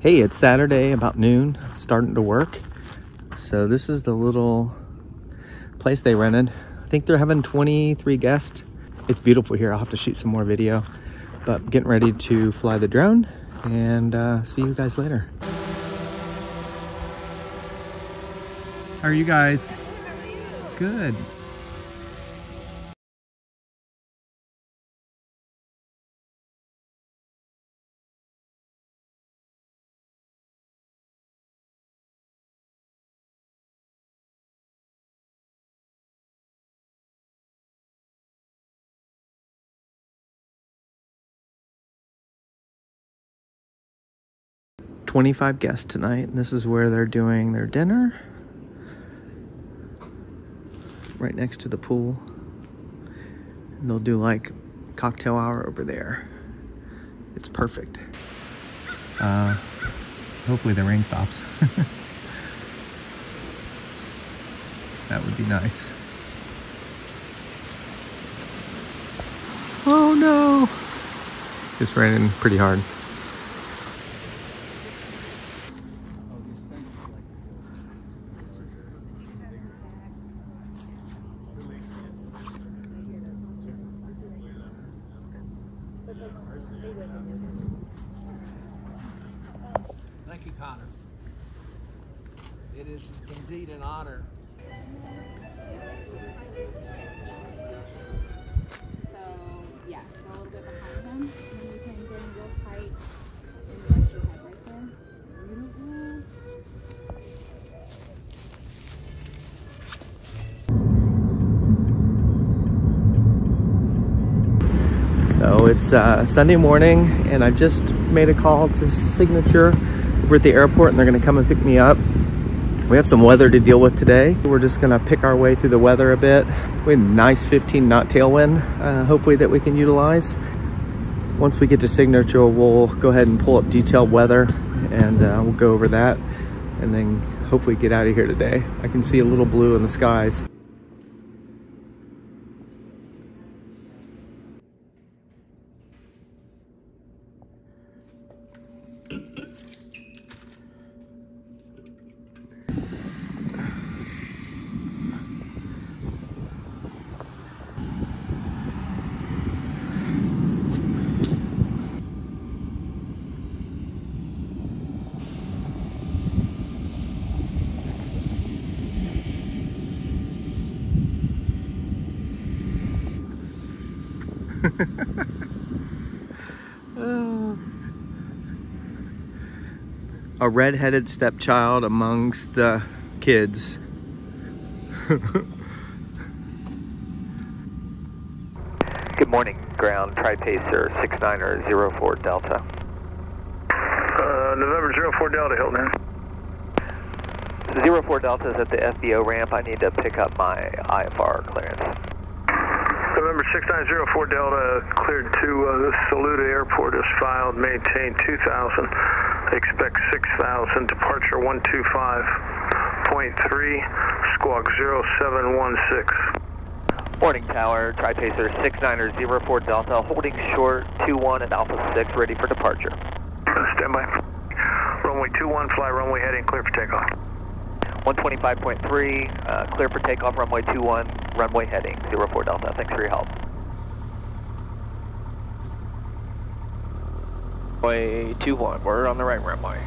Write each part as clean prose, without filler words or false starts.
Hey, it's Saturday about noon, starting to work. So this is the little place they rented. I think they're having 23 guests. It's beautiful here. I'll have to shoot some more video, but getting ready to fly the drone and see you guys later. How are you guys? Good. "25 guests tonight, and this is where they're doing their dinner. Right next to the pool. And they'll do like cocktail hour over there. It's perfect. Hopefully the rain stops. That would be nice. Oh no! It's raining pretty hard. Thank you, Connor. It is indeed an honor. So, yeah, go a little bit behind him, and then you can go real tight and rest your head right there. So it's Sunday morning, and I just made a call to Signature over at the airport, and they're gonna come and pick me up. We have some weather to deal with today. We're just gonna pick our way through the weather a bit. We have a nice 15-knot tailwind, hopefully that we can utilize. Once we get to Signature, we'll go ahead and pull up detailed weather, and we'll go over that, and then hopefully get out of here today. I can see a little blue in the skies. A red-headed stepchild amongst the kids. Good morning, ground Tri-Pacer 6904 Delta. November 04 Delta, Hilton. 04 Delta is at the FBO ramp. I need to pick up my IFR clearance. November 6904 Delta, cleared to Saluda Airport is filed, maintain 2000, expect 6000, departure 125.3, squawk 0716. Morning tower, Tri-Pacer 6904 Delta, holding short 21 at Alpha 6, ready for departure. Stand by. Runway 21, fly runway heading, clear for takeoff. 125.3, clear for takeoff, runway 21, runway heading, 04 Delta. Thanks for your help. Runway 21, we're on the right runway.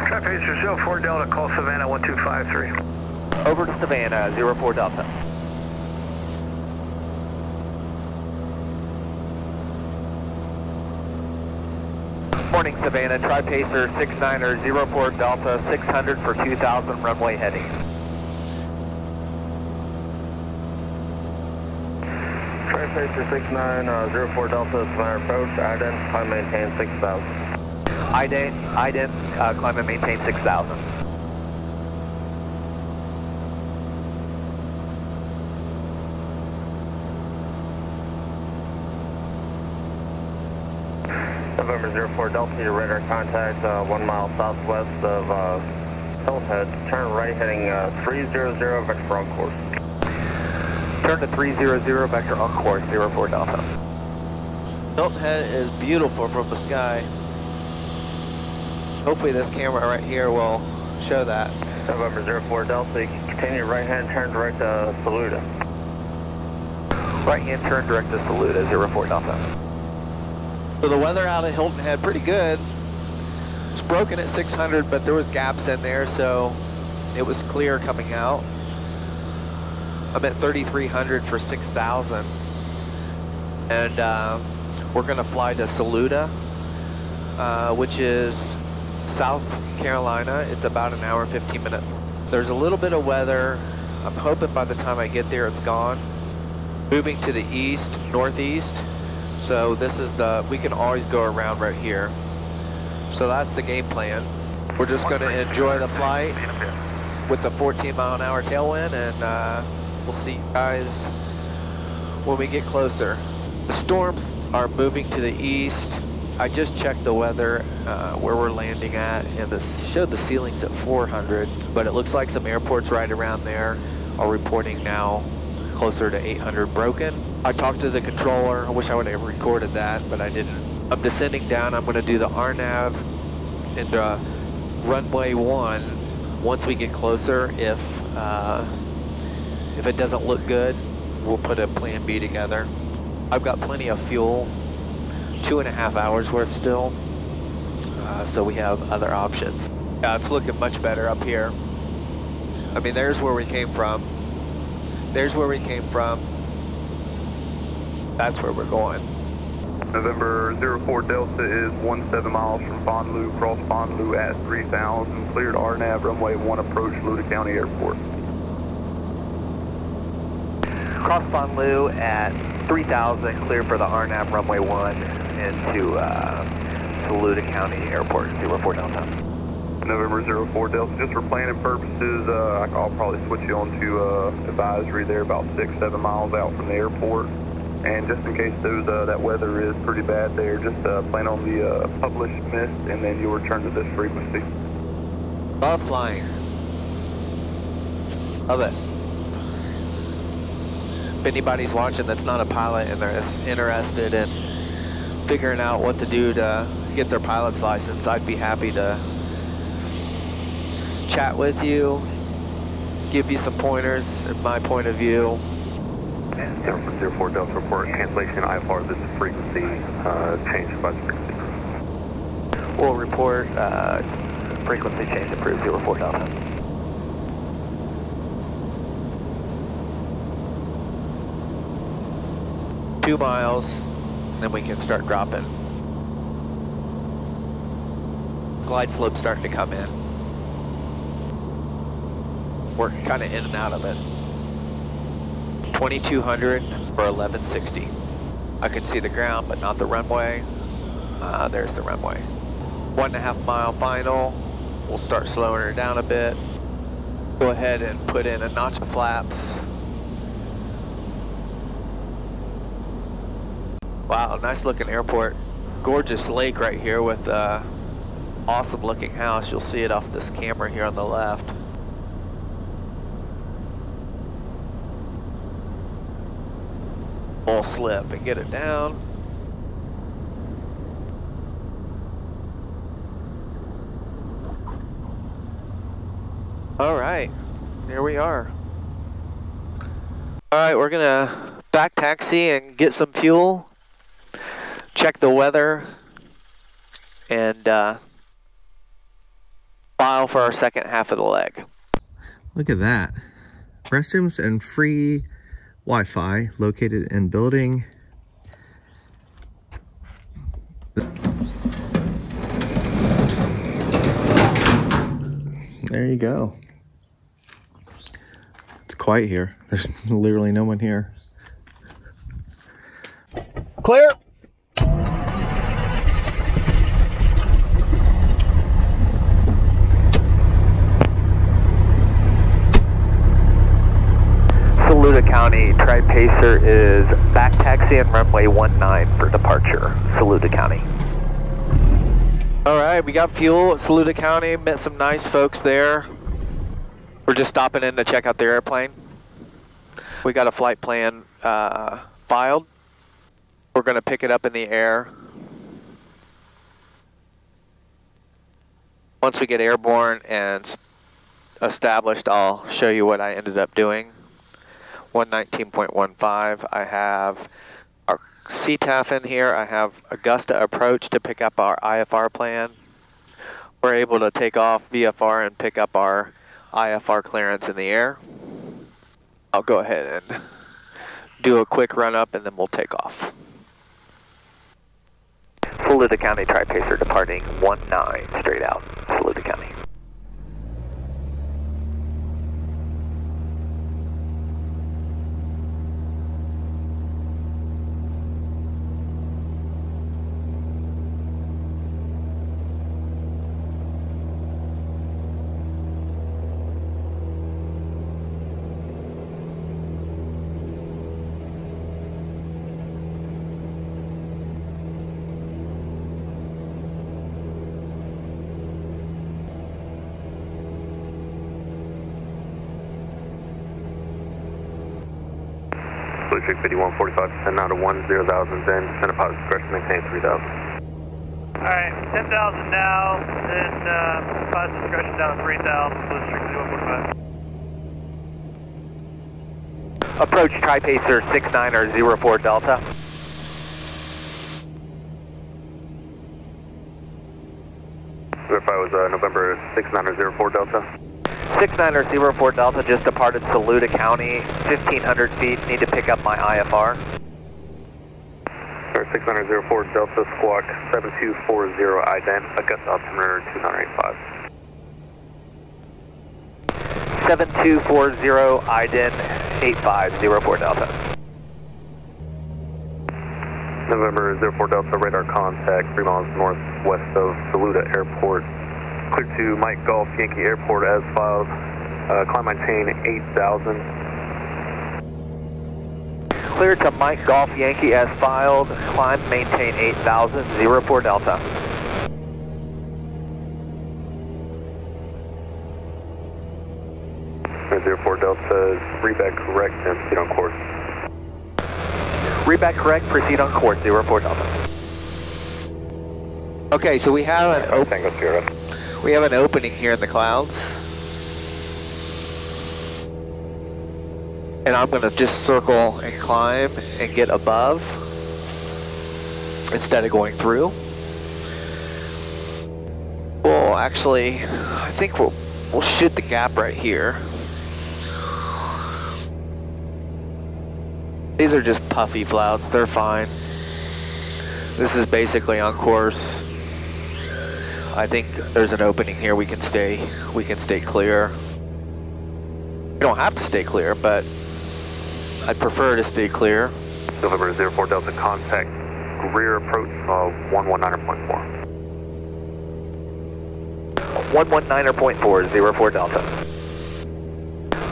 Tri-Pacer 04 Delta, call Savannah 1253. Over to Savannah, 04 Delta. Morning Savannah, Tri-Pacer 6904 Delta, 600 for 2000, runway heading. Tri-Pacer 6904 Delta, Savannah approach, ident, climb maintain 6000. Ident, climb and maintain 6000. November 04 Delta, your radar contact 1 mile southwest of Hillhead. Turn right heading 300 vector on course. Turn to 300 vector on course, 04 Delta. Hilton Head is beautiful from the sky. Hopefully this camera right here will show that. November 04 Delta, continue right hand turn direct to Saluda. Right hand turn direct to Saluda, 04 Delta. So the weather out at Hilton Head pretty good. It's broken at 600, but there was gaps in there, so it was clear coming out. I'm at 3,300 for 6,000. And we're gonna fly to Saluda, which is South Carolina. It's about an hour, 15 minutes. There's a little bit of weather. I'm hoping by the time I get there, it's gone. Moving to the east, northeast. So this is we can always go around right here. So that's the game plan. We're just gonna enjoy the flight with the 14-mile-an-hour tailwind, and we'll see you guys when we get closer. The storms are moving to the east. I just checked the weather where we're landing at, and this showed the ceilings at 400, but it looks like some airports right around there are reporting now closer to 800 broken. I talked to the controller. I wish I would have recorded that, but I didn't. I'm descending down. I'm going to do the RNAV into runway 1. Once we get closer, if it doesn't look good, we'll put a plan B together. I've got plenty of fuel, 2.5 hours worth still, so we have other options. Yeah, it's looking much better up here. I mean, there's where we came from. There's where we came from. That's where we're going. November 04 Delta is 17 miles from Bonlu, cross Bonlu at 3000, cleared RNAV runway 1 approach Saluda County Airport. Cross Bonlu at 3000, clear for the RNAV runway 1 into Saluda County Airport, 04 Delta. November 04 Delta, just for planning purposes, I'll probably switch you on to advisory there about 6-7 miles out from the airport. And just in case that weather is pretty bad there, just plan on the published mist, and then you'll return to this frequency. Love flying. Love it. If anybody's watching that's not a pilot and they're interested in figuring out what to do to get their pilot's license, I'd be happy to chat with you, give you some pointers in my point of view. And 04 Delta report cancellation IFR, this is frequency, change by frequency. We'll report frequency change approved, 04 Delta. Two miles, then we can start dropping. Glide slope starting to come in. We're kind of in and out of it. 2200 for 1160. I can see the ground, but not the runway. There's the runway. 1.5 mile final. We'll start slowing her down a bit. Go ahead and put in a notch of flaps. Wow, nice looking airport. Gorgeous lake right here with a awesome looking house. You'll see it off this camera here on the left. Full slip and get it down. All right, here we are. All right, we're gonna back taxi and get some fuel, check the weather, and file for our second half of the leg. Look at that. Restrooms and free Wi-Fi located in building. There you go. It's quiet here. There's literally no one here. Clear. Saluda County, Tri-Pacer is back taxi and runway 19 for departure, Saluda County. All right, we got fuel at Saluda County, met some nice folks there. We're just stopping in to check out the airplane. We got a flight plan filed. We're gonna pick it up in the air. Once we get airborne and established, I'll show you what I ended up doing. 119.15, I have our CTAF in here. I have Augusta approach to pick up our IFR plan. We're able to take off VFR and pick up our IFR clearance in the air. I'll go ahead and do a quick run up and then we'll take off. Saluda County Tri-Pacer departing 19 straight out, Saluda County. Blue Chick 5145, descend now to 10,000, then descend a positive correction, maintain 3,000. Alright, 10,000 now, then positive discretion down to 3,000, Blue Chick 5145. Approach Tri-Pacer 6904 Delta. Verify was November 6904 Delta. 6904 Delta just departed Saluda County, 1,500 feet, need to pick up my IFR. 6904 Delta, squawk 7240 ident, Augusta altimeter 2985. 7240 ident, 8504 Delta. November 04 Delta, radar contact 3 miles northwest of Saluda Airport. Clear to Mike Golf Yankee Airport as filed. Climb maintain 8,000. Clear to Mike Golf Yankee as filed. Climb maintain 8,000, 04 Delta. November 04 Delta, reback correct and proceed on course. Reback correct, proceed on course, 04 Delta. Okay, so we have an Tango Sierra. we have an opening here in the clouds. And I'm gonna just circle and climb and get above instead of going through. Well, actually, I think we'll shoot the gap right here. These are just puffy clouds, they're fine. This is basically on course. I think there's an opening here, we can stay clear. We don't have to stay clear, but I'd prefer to stay clear. November 04 Delta, contact rear approach 119.4. 119.4, 04 Delta.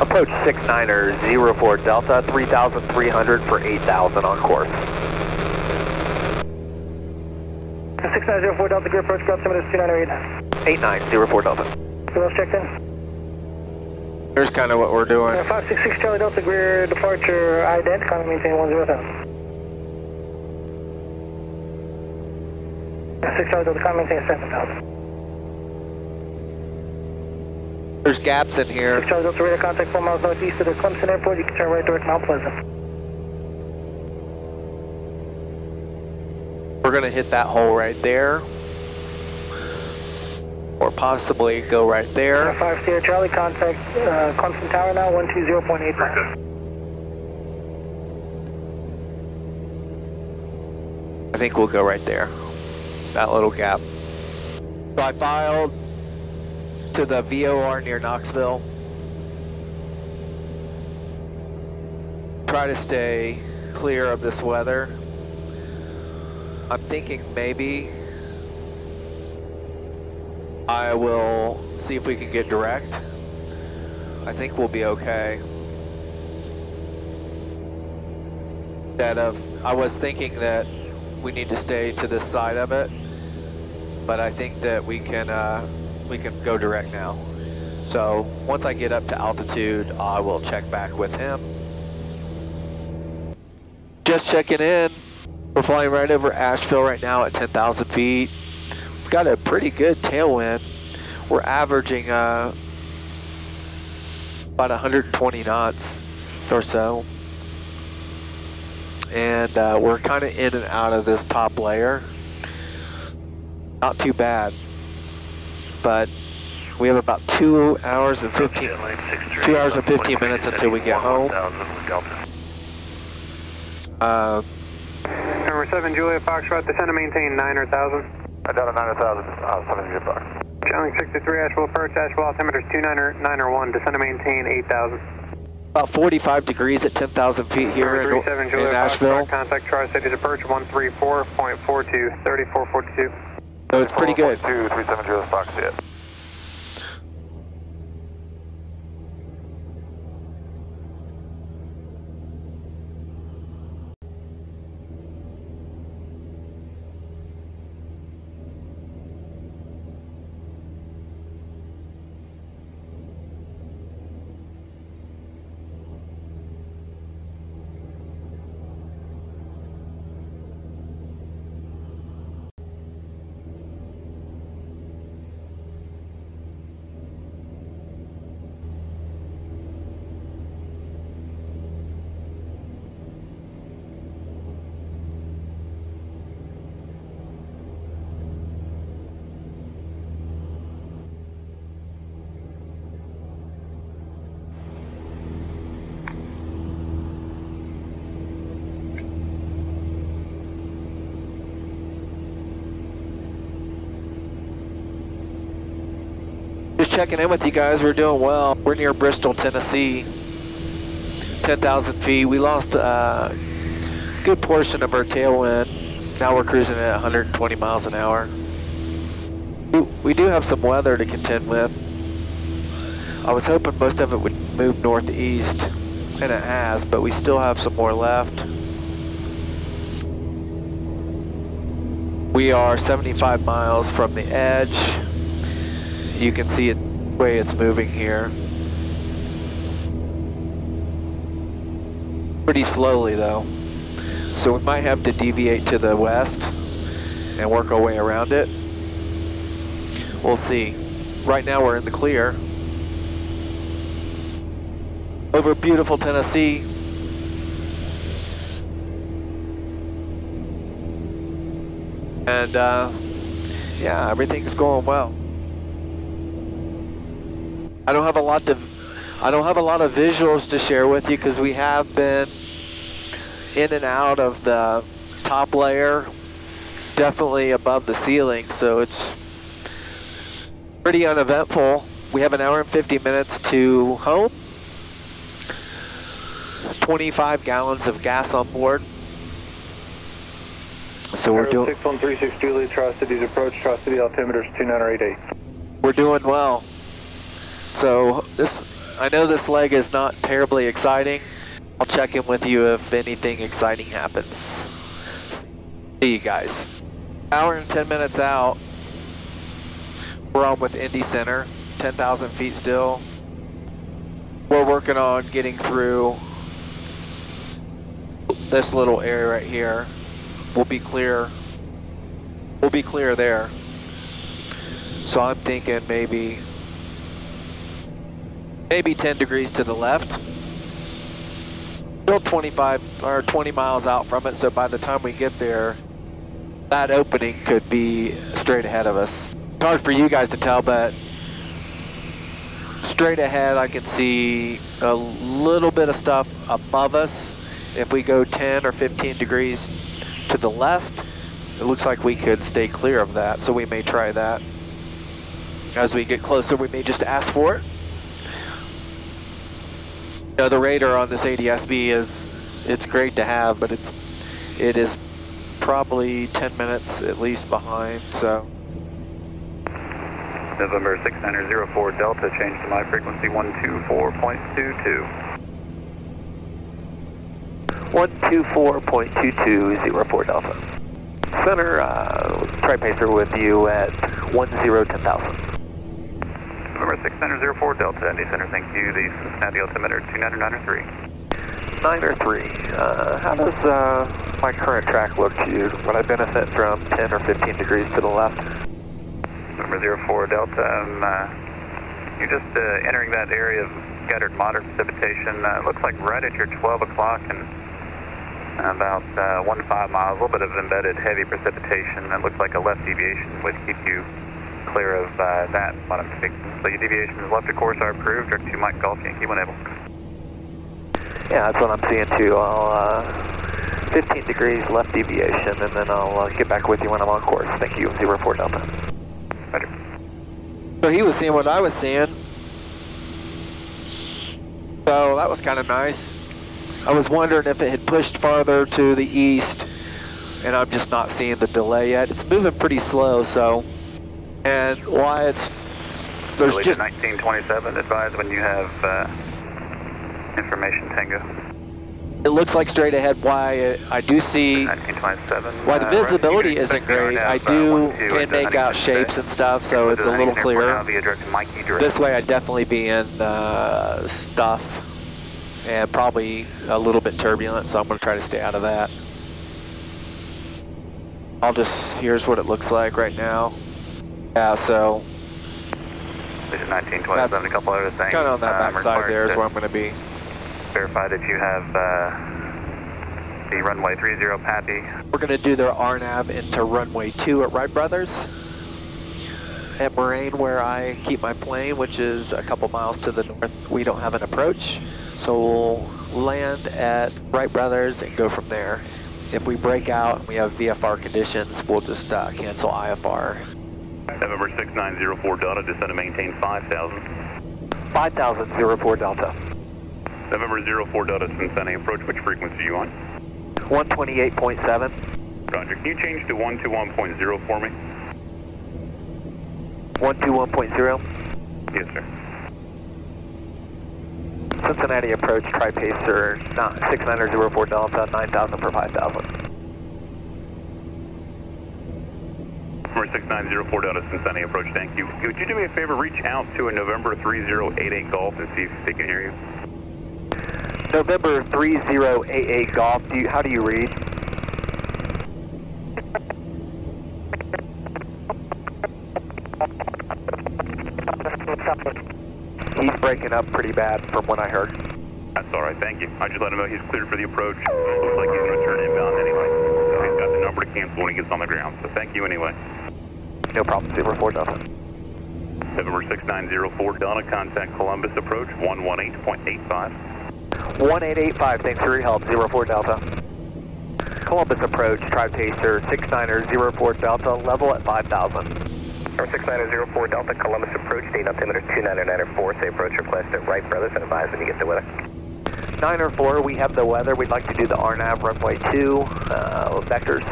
Approach 6904 Delta, 3,300 for 8,000 on course. 6904 Delta, gear approach, ground altimeter is 2908. 8904 Delta. Who else checked in? Here's kind of what we're doing. 566 Charlie Delta, rear departure ident, climb maintain 10,000. 6 Charlie Delta, climb maintain 7,000. There's gaps in here. 6 Charlie Delta, radar contact 4 miles northeast of the Clemson Airport, you can turn right direct Mount Pleasant. We're gonna hit that hole right there. Or possibly go right there. 5 Sierra Charlie, contact Clemson Tower now, 120.85. I think we'll go right there. That little gap. So I filed to the VOR near Knoxville. Try to stay clear of this weather. I'm thinking maybe I will see if we can get direct. I think we'll be okay. I was thinking that we need to stay to this side of it. but I think that we can go direct now. So once I get up to altitude, I will check back with him. Just checking in. We're flying right over Asheville right now at 10,000 feet. We've got a pretty good tailwind. We're averaging about 120 knots or so. And we're kind of in and out of this top layer. Not too bad. But we have about 2 hours and 15 minutes until we get home. Number 7, Juliet Foxtrot, descend and maintain 900,000. I got a 900,000, 7 Juliet Fox. Challenge 63, Asheville approach, Asheville altimeter 291, descend and maintain 8,000. About 45 degrees at 10,000 feet here in Asheville. Contact Tri-Cities approach 134.42, 3442. So it's pretty good. 237 Juliet Fox, yeah. Just checking in with you guys. We're doing well. We're near Bristol, Tennessee. 10,000 feet. We lost a good portion of our tailwind. Now we're cruising at 120 miles an hour. We do have some weather to contend with. I was hoping most of it would move northeast, and it has, but we still have some more left. We are 75 miles from the edge. You can see it the way it's moving here. Pretty slowly though. So we might have to deviate to the west and work our way around it. We'll see. Right now we're in the clear. Over beautiful Tennessee. And yeah, everything's going well. I don't have a lot of visuals to share with you because we have been in and out of the top layer, definitely above the ceiling, so it's pretty uneventful. We have an hour and 50 minutes to home. 25 gallons of gas on board. So we're doing 6136 Juliet, Tri-Cities approach, Tri-City altimeter is 2988. We're doing well. So I know this leg is not terribly exciting. I'll check in with you if anything exciting happens. See you guys. Hour and 10 minutes out. We're on with Indy Center, 10,000 feet still. We're working on getting through this little area right here. We'll be clear. We'll be clear there. So I'm thinking maybe 10 degrees to the left. Still 25 or 20 miles out from it, so by the time we get there, that opening could be straight ahead of us. It's hard for you guys to tell, but straight ahead I can see a little bit of stuff above us. If we go 10 or 15 degrees to the left, it looks like we could stay clear of that, so we may try that. As we get closer, we may just ask for it. You know, the radar on this ADS-B it's great to have, but it is probably 10 minutes at least behind, so. November 6904 Delta, change to my frequency 124.22. 124.2204 Delta. Center, Tri-Pacer with you at 10,000. November 6904 Delta, Indy Center, thank you. The Cincinnati altimeter 29903. 903. How does my current track look to you? Would I benefit from 10 or 15 degrees to the left? November 04 Delta, you're just entering that area of scattered moderate precipitation. It looks like right at your 12 o'clock and about 1 to 5 miles, a little bit of embedded heavy precipitation. It looks like a left deviation would keep you clear of that, what I'm speaking. So your deviation is left of course are approved. Direct to Mike Golf Yankee when able. Yeah, that's what I'm seeing too. I'll 15 degrees left deviation, and then I'll get back with you when I'm on course. Thank you, 04 Delta. Roger. So he was seeing what I was seeing. So that was kind of nice. I was wondering if it had pushed farther to the east, and I'm just not seeing the delay yet. It's moving pretty slow, so. And why there's Early just 1927, advise when you have information, Tango. it looks like straight ahead. Why I do see 1927. why the visibility isn't great. I can make out shapes and stuff, so it's a little clearer. This way I'd definitely be in stuff and probably a little bit turbulent, so I'm going to try to stay out of that. Here's what it looks like right now. Yeah, so This is 1927, a couple other things. kind of on that back side there is where I'm going to be. Verify that you have the runway 30 Pappy. We're going to do their RNAV into runway 2 at Wright Brothers at Moraine, where I keep my plane, which is a couple miles to the north. We don't have an approach, so we'll land at Wright Brothers and go from there. If we break out and we have VFR conditions, we'll just cancel IFR. November 6904 Delta, descend and maintain 5,000. 5,000, 04 Delta. November 04 Delta, Cincinnati approach, which frequency are you on? 128.7. Roger, can you change to 121.0 for me? 121.0. Yes, sir. Cincinnati approach, Tri-Pacer, 6904 Delta, 9,000 for 5,000. November 6904 Delta, Cincinnati approach, thank you. Would you do me a favor, reach out to a November 3088 Golf and see if they can hear you? November 3088 Golf, how do you read? He's breaking up pretty bad from what I heard. That's all right, thank you. I just let him know he's cleared for the approach. Looks like he's going to turn inbound anyway. So he's got the number to cancel when he gets on the ground. So thank you anyway. No problem, 04 Delta. November 6904 Delta, contact Columbus approach, 118.85. 1885, thanks for your help, 04 Delta. Columbus approach, Tri-Pacer, 6904 Delta, level at 5,000. Number 6904 Delta, Columbus approach, Dayton altimeter 29904, say approach request at Wright Brothers, and advise when you get the weather. 904, we have the weather, we'd like to do the RNAV runway 2, vectors.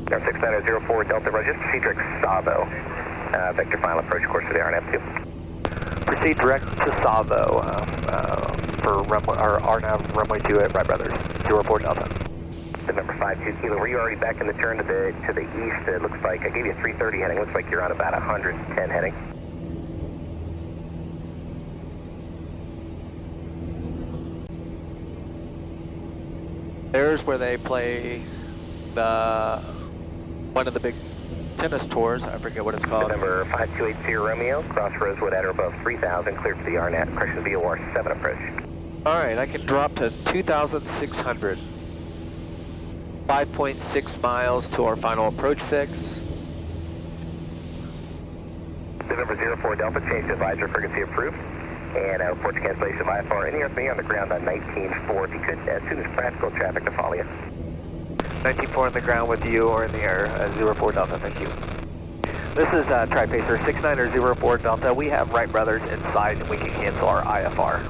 Number 6904 Delta, Roger, just proceed direct Savo, vector final approach course for the RNAV 2. Proceed direct to Savo for RNAV runway 2 at Wright Brothers, 04 Delta. Number 52 Kilo, were you already back in the turn to the east? It looks like I gave you a 330 heading. Looks like you're on about 110 heading. There's where they play one of the big tennis tours. I forget what it's called. Number 5280 Romeo, cross Rosewood at or above 3,000, cleared for the RNAV, correction VOR 7 approach. All right, I can drop to 2,600. 5.6 miles to our final approach fix. November 04 Delta, change to advisor, frequency approved. And report to cancellation of IFR. Any earth on the ground on 19.4, if you could, as soon as practical, traffic to follow you. 19.4 on the ground with you or in the air, 04 Delta, thank you. This is Tri-Pacer, 6904 Delta. We have Wright Brothers inside and we can cancel our IFR.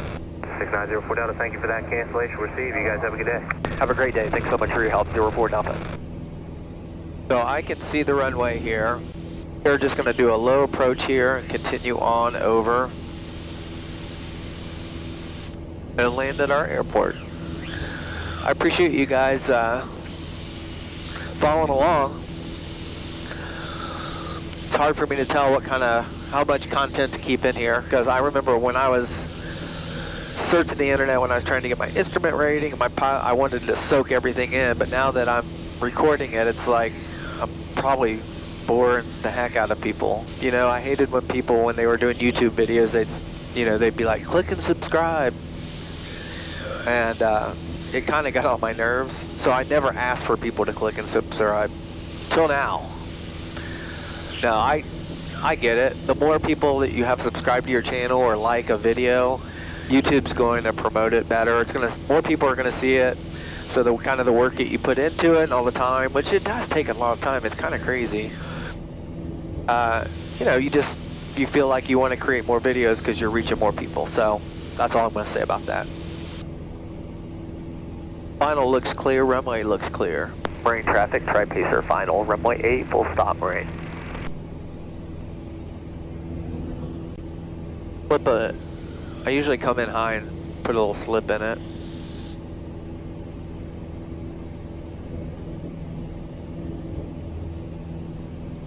6904 Delta, thank you for that cancellation received. You guys have a good day. Have a great day. Thanks so much for your help, 04 Delta. So I can see the runway here. We're just going to do a low approach here and continue on over and land at our airport. I appreciate you guys following along. It's hard for me to tell how much content to keep in here, because I remember when I was searching the internet when I was trying to get my instrument rating and my pilot, I wanted to soak everything in, but now that I'm recording it, it's like I'm probably boring the heck out of people. You know, I hated when people, when they were doing YouTube videos, they'd be like, click and subscribe. And it kind of got on my nerves. So I never asked for people to click and subscribe till now. No, I get it. The more people that you have subscribed to your channel or like a video, YouTube's going to promote it better. More people are going to see it. So the kind of the work that you put into it all the time, which it does take a lot of time. It's kind of crazy. You know, you feel like you want to create more videos because you're reaching more people. So that's all I'm going to say about that. Final looks clear, runway looks clear. Marine traffic, Tri-Pacer final, runway 8, full stop Marine. Flip it. I usually come in high and put a little slip in it.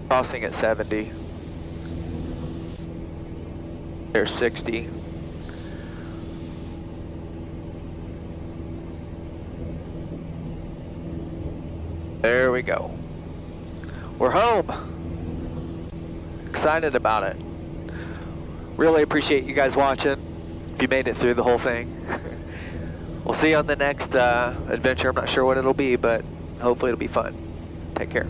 Crossing at 70. There's 60. There we go. We're home. Excited about it. Really appreciate you guys watching. If you made it through the whole thing. We'll see you on the next adventure. I'm not sure what it'll be, but hopefully it'll be fun. Take care.